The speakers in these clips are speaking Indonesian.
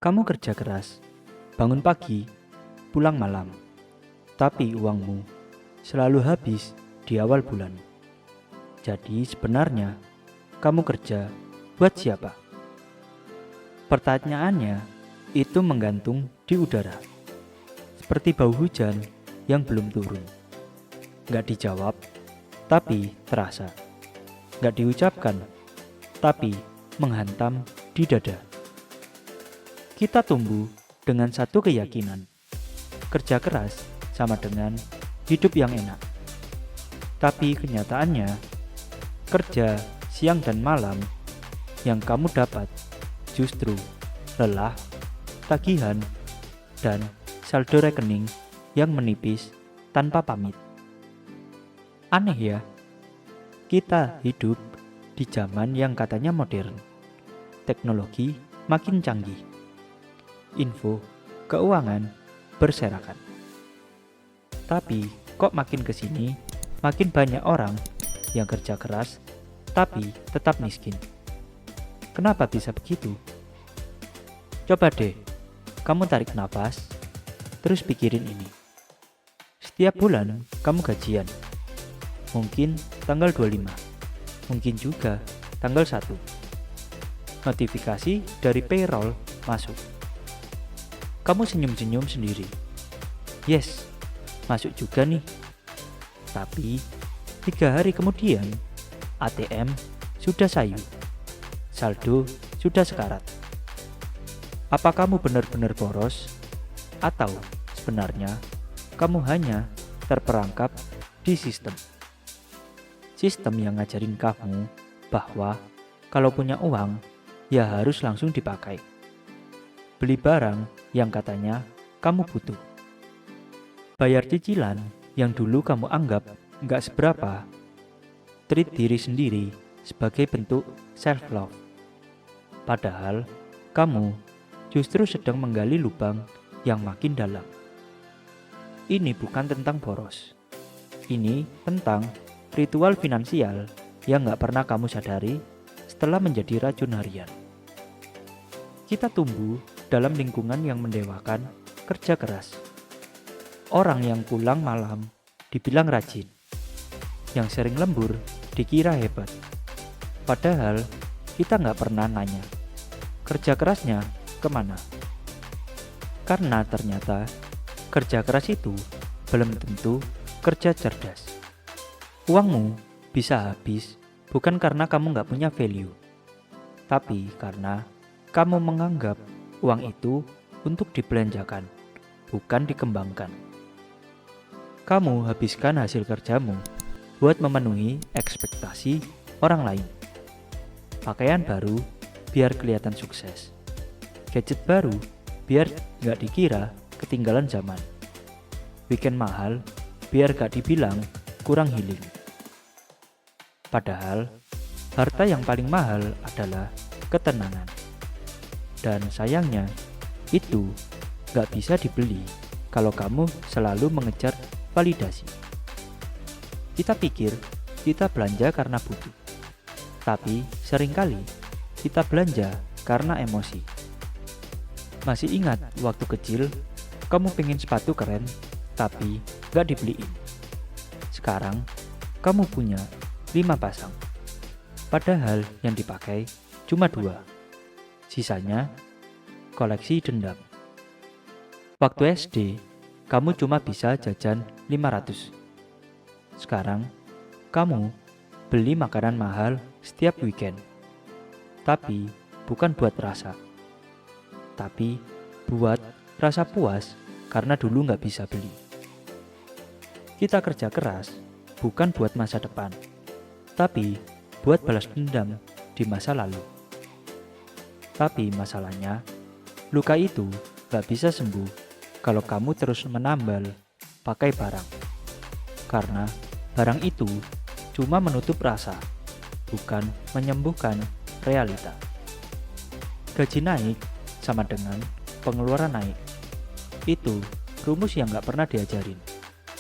Kamu kerja keras, bangun pagi, pulang malam, tapi uangmu selalu habis di awal bulan. Jadi sebenarnya kamu kerja buat siapa? Pertanyaannya itu menggantung di udara, seperti bau hujan yang belum turun. Gak dijawab, tapi terasa. Gak diucapkan, tapi menghantam di dada. Kita tumbuh dengan satu keyakinan, kerja keras sama dengan hidup yang enak. Tapi kenyataannya, kerja siang dan malam yang kamu dapat justru lelah, tagihan, dan saldo rekening yang menipis tanpa pamit. Aneh ya, kita hidup di zaman yang katanya modern, teknologi makin canggih, info, keuangan berserakan. Tapi kok makin kesini, makin banyak orang yang kerja keras tapi tetap miskin. Kenapa bisa begitu? Coba deh, kamu tarik nafas, terus pikirin ini. Setiap bulan kamu gajian, mungkin tanggal 25, mungkin juga tanggal 1. Notifikasi dari payroll masuk. Kamu senyum-senyum sendiri. Yes, masuk juga nih. Tapi 3 hari kemudian ATM sudah sayu, saldo sudah sekarat. Apa kamu benar-benar boros? Atau sebenarnya kamu hanya terperangkap di sistem? Sistem yang ngajarin kamu bahwa kalau punya uang ya harus langsung dipakai. Beli barang yang katanya kamu butuh. Bayar cicilan yang dulu kamu anggap nggak seberapa. Treat diri sendiri sebagai bentuk self-love. Padahal kamu justru sedang menggali lubang yang makin dalam. Ini bukan tentang boros. Ini tentang ritual finansial yang nggak pernah kamu sadari setelah menjadi racun harian. Kita tumbuh dalam lingkungan yang mendewakan kerja keras. Orang yang pulang malam dibilang rajin, yang sering lembur dikira hebat. Padahal kita nggak pernah nanya, kerja kerasnya kemana? Karena ternyata kerja keras itu belum tentu kerja cerdas. Uangmu bisa habis bukan karena kamu nggak punya value, tapi karena kamu menganggap uang itu untuk dibelanjakan, bukan dikembangkan. Kamu habiskan hasil kerjamu buat memenuhi ekspektasi orang lain. Pakaian baru biar kelihatan sukses. Gadget baru biar gak dikira ketinggalan zaman. Weekend mahal biar gak dibilang kurang healing. Padahal harta yang paling mahal adalah ketenangan. Dan sayangnya, itu gak bisa dibeli kalau kamu selalu mengejar validasi. Kita pikir kita belanja karena butuh, tapi seringkali kita belanja karena emosi. Masih ingat waktu kecil, kamu pengen sepatu keren, tapi gak dibeliin. Sekarang, kamu punya 5 pasang, padahal yang dipakai cuma 2. Sisanya koleksi dendam. Waktu SD, kamu cuma bisa jajan 500. Sekarang, kamu beli makanan mahal setiap weekend. Tapi bukan buat rasa, tapi buat rasa puas karena dulu nggak bisa beli. Kita kerja keras bukan buat masa depan, tapi buat balas dendam di masa lalu. Tapi masalahnya, luka itu gak bisa sembuh kalau kamu terus menambal pakai barang. Karena barang itu cuma menutup rasa, bukan menyembuhkan realita. Gaji naik sama dengan pengeluaran naik. Itu rumus yang gak pernah diajarin,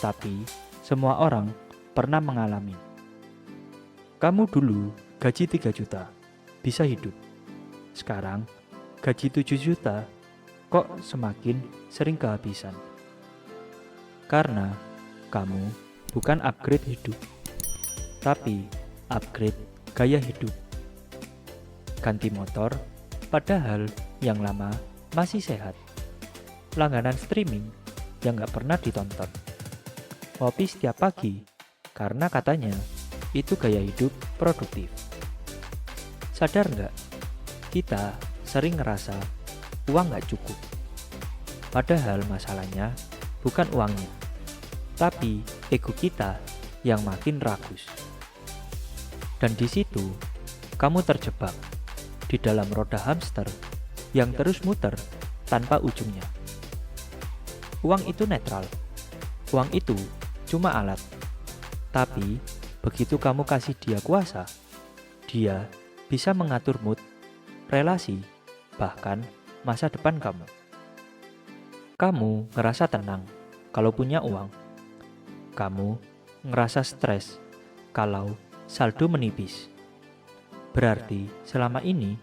tapi semua orang pernah mengalami. Kamu dulu gaji 3 juta, bisa hidup. Sekarang gaji 7 juta kok semakin sering kehabisan? Karena kamu bukan upgrade hidup, tapi upgrade gaya hidup. Ganti motor, padahal yang lama masih sehat. Langganan streaming yang gak pernah ditonton. Ngopi setiap pagi, karena katanya itu gaya hidup produktif. Sadar nggak? Kita sering ngerasa uang nggak cukup. Padahal masalahnya bukan uangnya, tapi ego kita yang makin rakus. Dan di situ kamu terjebak di dalam roda hamster yang terus muter tanpa ujungnya. Uang itu netral. Uang itu cuma alat. Tapi begitu kamu kasih dia kuasa, dia bisa mengatur mood, relasi, bahkan masa depan kamu. Kamu ngerasa tenang kalau punya uang. Kamu ngerasa stres kalau saldo menipis. Berarti selama ini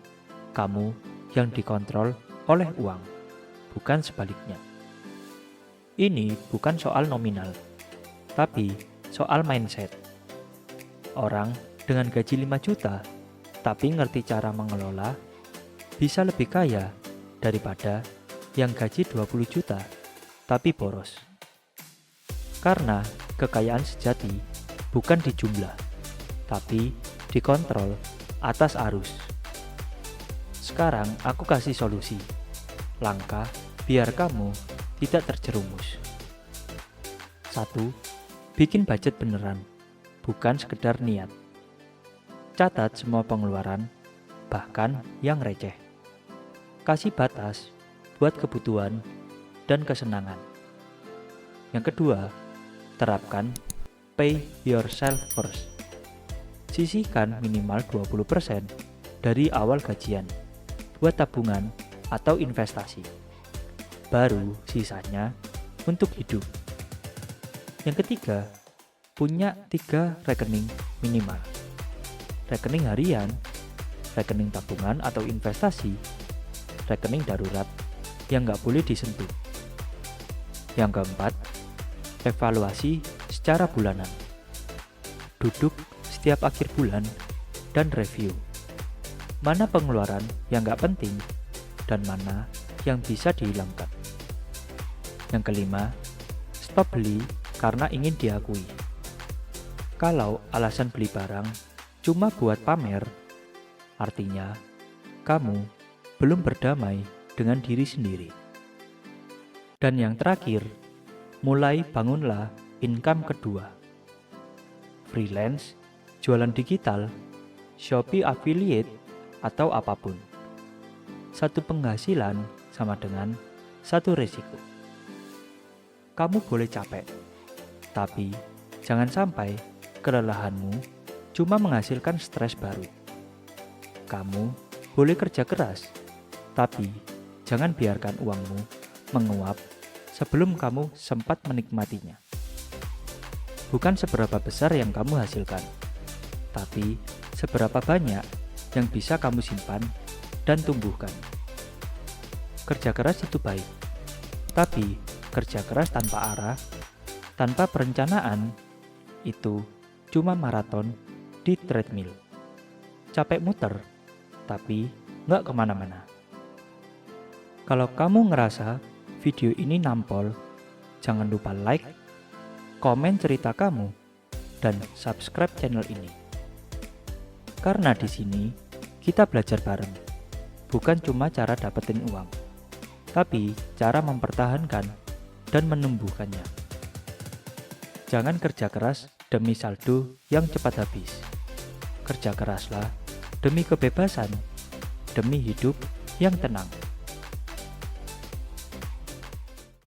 kamu yang dikontrol oleh uang, bukan sebaliknya. Ini bukan soal nominal, tapi soal mindset. Orang dengan gaji 5 juta tapi ngerti cara mengelola, bisa lebih kaya daripada yang gaji 20 juta tapi boros. Karena kekayaan sejati bukan di jumlah, tapi dikontrol atas arus. Sekarang aku kasih solusi, langkah biar kamu tidak terjerumus. 1. Bikin budget beneran, bukan sekedar niat. Catat semua pengeluaran, bahkan yang receh. Kasih batas buat kebutuhan dan kesenangan. Yang kedua, terapkan pay yourself first. Sisihkan minimal 20% dari awal gajian buat tabungan atau investasi. Baru sisanya untuk hidup. Yang ketiga, punya 3 rekening minimal. Rekening harian, rekening tabungan atau investasi, rekening darurat yang nggak boleh disentuh. Yang keempat, evaluasi secara bulanan. Duduk setiap akhir bulan dan review. Mana pengeluaran yang nggak penting dan mana yang bisa dihilangkan. Yang kelima, stop beli karena ingin diakui. Kalau alasan beli barang cuma buat pamer, artinya kamu belum berdamai dengan diri sendiri. Dan yang terakhir, mulai bangunlah income kedua. Freelance, jualan digital, Shopee affiliate, atau apapun. Satu penghasilan sama dengan satu resiko. Kamu boleh capek, tapi jangan sampai kelelahanmu cuma menghasilkan stres baru. Kamu boleh kerja keras, tapi jangan biarkan uangmu menguap sebelum kamu sempat menikmatinya. Bukan seberapa besar yang kamu hasilkan, tapi seberapa banyak yang bisa kamu simpan dan tumbuhkan. Kerja keras itu baik, tapi kerja keras tanpa arah, tanpa perencanaan, itu cuma maraton di treadmill. Capek muter, tapi nggak kemana-mana. Kalau kamu ngerasa video ini nampol, jangan lupa like, komen cerita kamu, dan subscribe channel ini. Karena di sini kita belajar bareng, bukan cuma cara dapetin uang, tapi cara mempertahankan dan menumbuhkannya. Jangan kerja keras demi saldo yang cepat habis. Kerja keraslah demi kebebasan, demi hidup yang tenang.